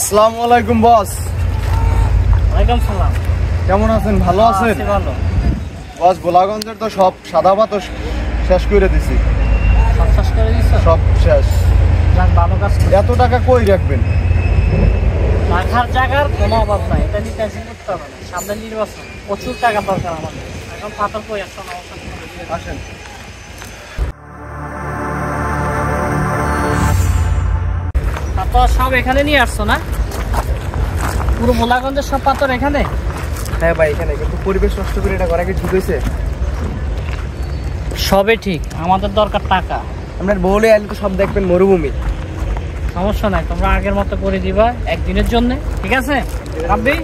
আসসালামু আলাইকুম বস। ওয়ালাইকুম সালাম। কেমন আছেন? ভালো আছেন? ভালো বস, গোলাগঞ্জের তো সব সাদা পাত শেষ করে দিছি। সব শেষ করে দিছো? সব শেষ। যাক, ভালো কাজ। এত টাকা কই রাখবেন? রাখার জায়গার কোনো অভাব নাই, এটা নিয়ে টেনশন করতে হবে না। সামনে নির্বাচন, প্রচুর টাকা দরকার আমাদের। এখন পাথর কই একটা অবস্থান আসেন। পাথর সব এখানে নিয়ে আসছো না? পুরো ভোলাগঞ্জের সব পাথর এখানে? হ্যাঁ ভাই, এখানে কিন্তু পরিবেশ নষ্ট করে এটা করা কি ঠিক হয়েছে? সবে ঠিক, আমাদের দরকার টাকা। আপনার বলে আইলে তো সব দেখবেন মরুভূমি। সমস্যা নাই, তোমরা আগের মতো করে দিবা একদিনের জন্য, ঠিক আছে? রাব্বি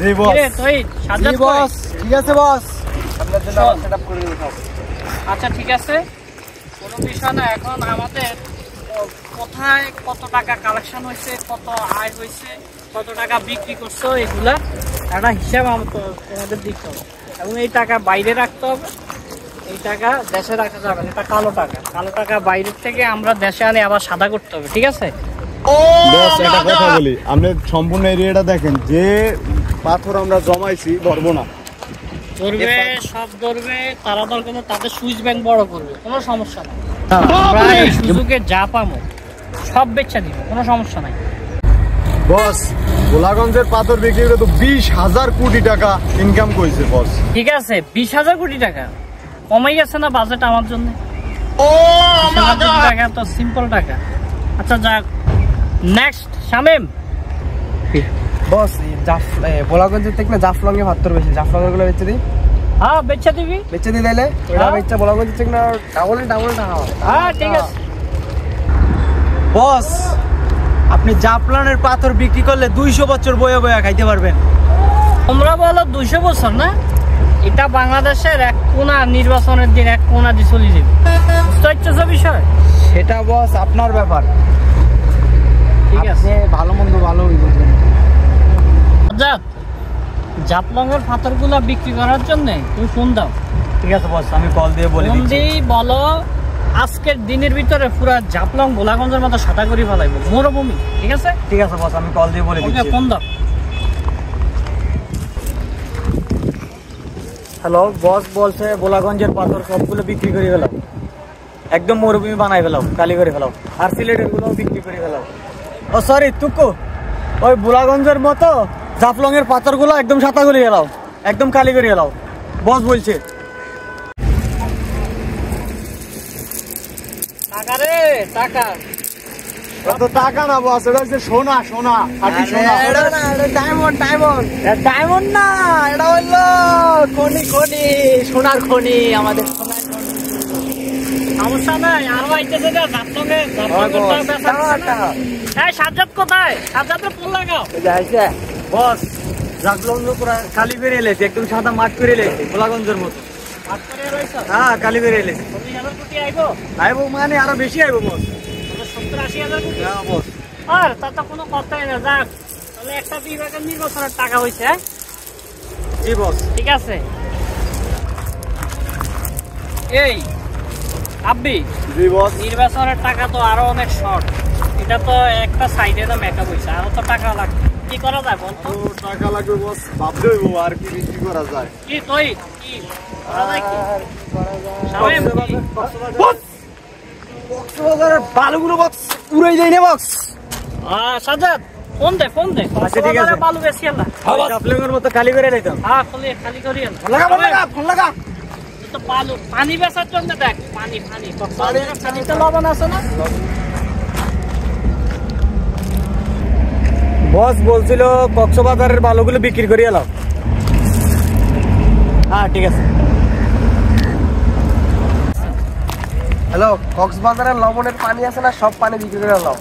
জি বস। কিরে তুই সাজ্জাদ জি বস, ঠিক আছে বস। আপনার জন্য চল। সেটআপ করে দেব সব। আচ্ছা ঠিক আছে, কোনো বিষয় না। এখন আমাদের কোথায় কত টাকা কালেকশন হয়েছে, কত আয় হয়েছে, কত টাকা বিক্রি করছো, এগুলা একটা হিসাব তোমাদের দিতে হবে। এবং এই টাকা বাইরে রাখতে হবে, এই টাকা দেশে রাখা যাবে না। এটা কালো টাকা, কালো টাকা বাইরের থেকে আমরা দেশে আনে আবার সাদা করতে হবে, ঠিক আছে? বস, একটা কথা বলি, আপনি সম্পূর্ণ এরিয়াটা দেখেন। যে পাথর আমরা জমাইছি ধরবো না, ধরবে সব ধরবে, তারা দরকার তাদের সুইচ ব্যাংক বড় করবে, কোনো সমস্যা নাই। আমরা এই সুযোগে যা পাবো সব বেচা দিব, কোনো সমস্যা নাই। বস। গোলাগঞ্জের পাথর বিক্রি করে তো 20,000 কোটি টাকা ইনকাম করেছে বস। ঠিক আছে, 20,000 কোটি টাকা কমাই গেছে না বাজেট আমার জন্য? 20,000 কোটি টাকা তো সিম্পল টাকা। আচ্ছা যাক, নেক্সট শামিম। বস, গোলাগঞ্জের থেকে না জাফলং এ পাথর বেশি। জাফলং গুলো বেচে দিই। হ্যাঁ বেচা দিবি। বেচে দিই তাইলে ওটা বেচা গোলাগঞ্জের থেকে না ডাবল টাকা হয়। হ্যাঁ ঠিক আছে। বস, আপনি জাফলংয়ের পাথর বিক্রি করলে 200 বছর বয়ে বয়ে খাইতে পারবেন। তোমরা বলো 200 বছর না, এটা বাংলাদেশের এক কোনা, নির্বাচনের দিন এক কোনা দিয়ে চলে যাবে। বুঝতে পারছো বিষয়? সেটা বস আপনার ব্যাপার। ঠিক আছে, ভালো মন্দ ভালোই বুঝবেন। জাফলংয়ের পাথরগুলা বিক্রি করার জন্য তুমি ফোন দাও। ঠিক আছে বস, আমি কল দিয়ে বলে ফোন দিচ্ছি। দিয়ে বলো আজকের দিনের ভিতরে পুরা জাফলং গোলাগঞ্জের মতো সাদা করে ফেলাইবো, মরুভূমি। ঠিক আছে ঠিক আছে বস, আমি কল দিয়ে বলে ওকে, দিচ্ছি। ফোন দাও। হ্যালো বস, বলছে গোলাগঞ্জের পাথর সবগুলো বিক্রি করে ফেলাও, একদম মরুভূমি বানাই ফেলাও, কালি করে ফেলাও, আর সিলেটের গুলো বিক্রি করে ফেলাও। ও সরি তুকু, ওই গোলাগঞ্জের মতো জাফলংয়ের পাথর গুলো একদম সাদা করে ফেলাও, একদম কালি করে ফেলাও, বস বলছে। টাকা রে টাকা। কত টাকা না বস, এটা হচ্ছে সোনা। সোনা, খাঁটি সোনা। ডায়মন্ড ডায়মন্ড না, এটা হলো খনি, সোনার খনি, আমাদের সোনার খনি। সমস্যা নাই, আরো আইতেছে না জাফলংয়ের সাজ্জাদ কোথায়? সাজ্জাদের ফোন লাগাও। বস, জাফলং পুরা কালি করে এলেছে, একদম সাদা মাঠ করে এলেছে গোলাগঞ্জের মতো। হ্যাঁ কালি করে এলেছে। 40,000 কোটি আইবো? আইবো মানে আরো বেশি আইবো বস। 70-80,000 কোটি? হ্যাঁ বস। আর তা তো কোনো কথাই না। যাক, তাহলে একটা বিভাগের নির্বাচনের টাকা হয়েছে। হ্যাঁ জি বস। ঠিক আছে। এই আব্বি, জি বস। নির্বাচনের টাকা তো আরো অনেক শর্ট, এটা তো একটা সাইডে তো মেকআপ হয়েছে, আরো তো টাকা লাগবে। কি করা যায় বলতো? টাকা লাগবে বস, ভাবতে হইব আর কি বিক্রি করা যায়। কি তুই কি করা যায়? কি শামিম, কি? বস, কক্সবাজারের বালুগুলো বক্স উড়াই দেয় না বক্স। সাজ্জাদ ফোন দে, ফোন দে। আচ্ছা, ঠিক আছে। বালু বেশি আল্লাহ। জাফলংয়ের মতো কালি করে দিতাম। হ্যাঁ খালি করি আল্লাহ। ফোন লাগা। তো বালু পানি বেচার জন্য দেখ, পানি পানিতে লবণ আছে না? বস বলছিল কক্সবাজারের বালুগুলো বিক্রি করে এলাম। হ্যাঁ ঠিক আছে। হ্যালো, কক্সবাজারের লবণের পানি আছে না, সব পানি বিক্রি করে এলাম।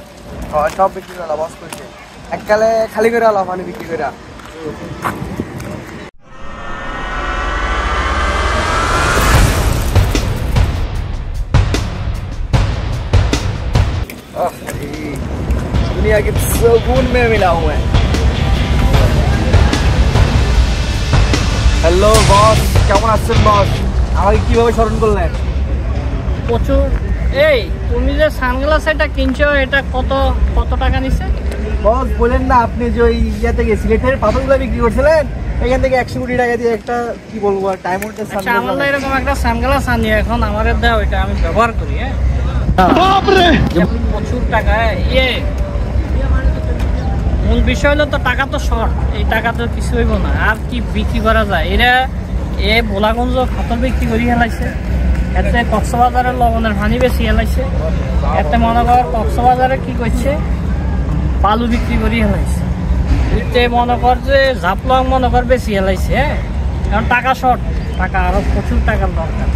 সব বিক্রি করে এলাম বস কইছে। এককালে খালি করে এলাম পানি বিক্রি করে। दुनिया के सुकून में मिला हुआ है। हेलो बॉस, কেমন আছেন বস? আমাকে কিভাবে স্মরণ করলেন? প্রচুর। এই তুমি যে সানগ্লাস এটা কিনছো, এটা কত টাকা নিছে? বস বলেন না, আপনি যে ওই ইয়াতে সিলেটের পাথরগুলো বিক্রি করছিলেন, এখান থেকে 100 কোটি টাকা দিয়ে একটা কি বলবো ডায়মন্ডের আচ্ছা আমার এরকম একটা সানগ্লাস আনি এখন আমাদের দেওয়া, ওইটা আমি ব্যবহার করি। হ্যাঁ প্রচুর টাকা। মূল বিষয় হলো তো টাকা তো শর্ট, এই টাকা তো কিছু হইব না। আর কি বিক্রি করা যায়? এরা ভোলাগঞ্জ খাতর বিক্রি করি হেলাইছে, এতে কক্সবাজারের লবণের পানি বেশি হেলাইছে, এতে মনে কর কক্সবাজারে কি করছে বালু বিক্রি করি হেলাইছে, এতে মনে কর যে ঝাপলং মনে কর বেশি হেলাইছে। হ্যাঁ কারণ টাকা শর্ট, টাকা আরো প্রচুর টাকার দরকার।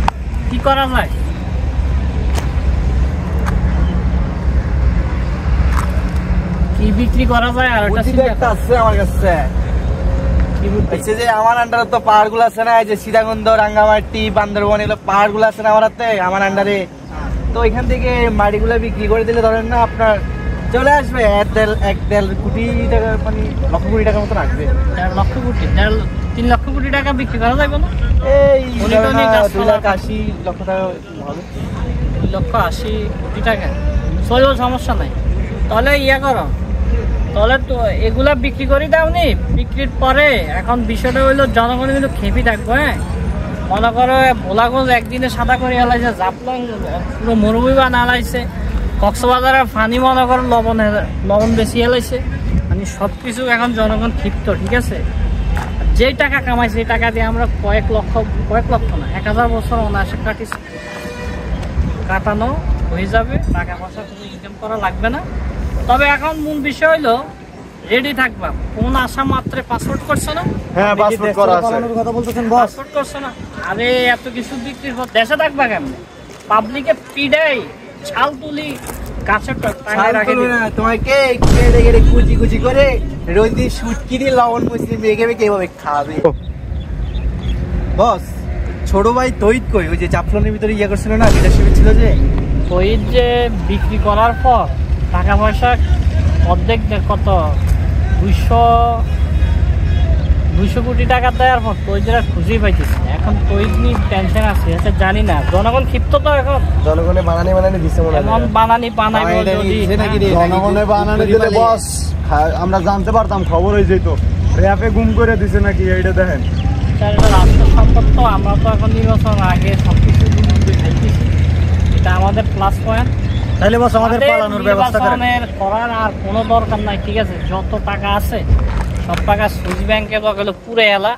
কি করা যায়? কি বিক্রি করা যায়? আর একটা আছে আমার কাছে, যে আমার আন্ডারে তো পাহাড় গুলো আছে না, এই যে সীতাকুণ্ড, রাঙ্গামাটি, বান্দরবন, এগুলো পাহাড় গুলো আছে না আমার হাতে, আমার আন্ডারে। তো এখান থেকে মাটিগুলো বিক্রি করে দিলে ধরেন না আপনার চলে আসবে 1.5 কোটি টাকা, মানে লক্ষ কোটি টাকার মতো আসবে। 1.5 লক্ষ কোটি, 3 লক্ষ কোটি টাকা বিক্রি করা যাবে না? এই 2,80,00,000 টাকা হবে। 2,80,00,000 কোটি টাকা চলেও সমস্যা নাই। তাহলে করো, তাহলে তো এগুলা বিক্রি করে দাও নি। বিক্রির পরে এখন বিষয়টা হইলো জনগণ কিন্তু খেপি থাকবো। হ্যাঁ মনে করো ভোলাগঞ্জ একদিনে সাদা করে হেলাইছে, জাপলং পুরো মরুভূমি বানা হেলাইছে, কক্সবাজারের ফানি মনে করো লবণ বেশি হেলাইছে, মানে সবকিছু এখন জনগণ ক্ষিপ্ত। ঠিক আছে, যেই টাকা কামাইছে এই টাকা দিয়ে আমরা কয়েক লক্ষ না 1000 বছর অনায়াসে কাটানো হয়ে যাবে, টাকা পয়সা কোনো ইনকাম করা লাগবে না। তবে এখন মূল বিষয় হলো রেডি থাকবা। কোন আসা মাত্রে পাসপোর্ট করছো না? হ্যাঁ পাসপোর্ট করা আছে। কথা বলতেছেন বস? পাসপোর্ট করছো না? আরে এত কিছু বিক্রির পর দেশে থাকবা কেমনে? পাবলিকে পিডাই ছাল তুলি গাছের টাঙায় রাখে দিই না তোমাকে, কেড়ে কেড়ে কুচি কুচি করে রোদি শুটকি দিয়ে লবণ মুসি মেখে মেখে এভাবে খাবে। বস ছোট ভাই তৈত কই, ওই যে জাফলনের ভিতরে করছিল না, লিডারশিপে ছিল যে তৈত, যে বিক্রি করার পর টাকা পয়সা অর্ধেক কত 200 কোটি টাকা দেওয়ার পর তৈজরা খুঁজেই পাইতেছে না। এখন তৈজ নিয়ে টেনশন আছে, এটা জানি না। জনগণ ক্ষিপ্ত তো এখন, জনগণে বানানি দিছে মনে হয়। এমন বানাইবো যদি জনগণে বানানি দিলে বস আমরা জানতে পারতাম, খবর হয়ে যেত। র্যাপে গুম করে দিছে নাকি এইটা দেখেন। রাষ্ট্র সম্পদ তো আমরা তো এখন নির্বাচন আগে সবকিছু খাইতেছি, এটা আমাদের প্লাস পয়েন্ট। তাহলে বস আমাদের পালানোর ব্যবস্থা করার আর কোনো দরকার নাই। ঠিক আছে, যত টাকা আছে সব টাকা সুইস ব্যাংকে তো গেলো পুরে এলা,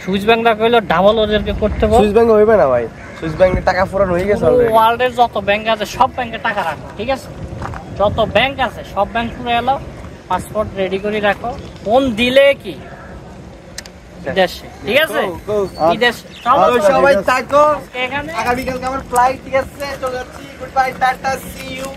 সুইস ব্যাংকটা কইলো ডাবল ওদেরকে করতে হবে। সুইস ব্যাংক হইবে না ভাই, সুইস ব্যাংকে টাকা ফুরান হয়ে গেছে অলরেডি। ওয়ার্ল্ডের যত ব্যাংক আছে সব ব্যাংকে টাকা রাখো। ঠিক আছে, যত ব্যাংক আছে সব ব্যাংক পুরে এলো, পাসপোর্ট রেডি করে রাখো। কোন দিলে কি বিদেশে, ঠিক আছে বিদেশে সবাই থাকো। এখানে আগামীকালকে আমার ফ্লাইট, ঠিক আছে চলে যাচ্ছি। Good bye, tata, see you.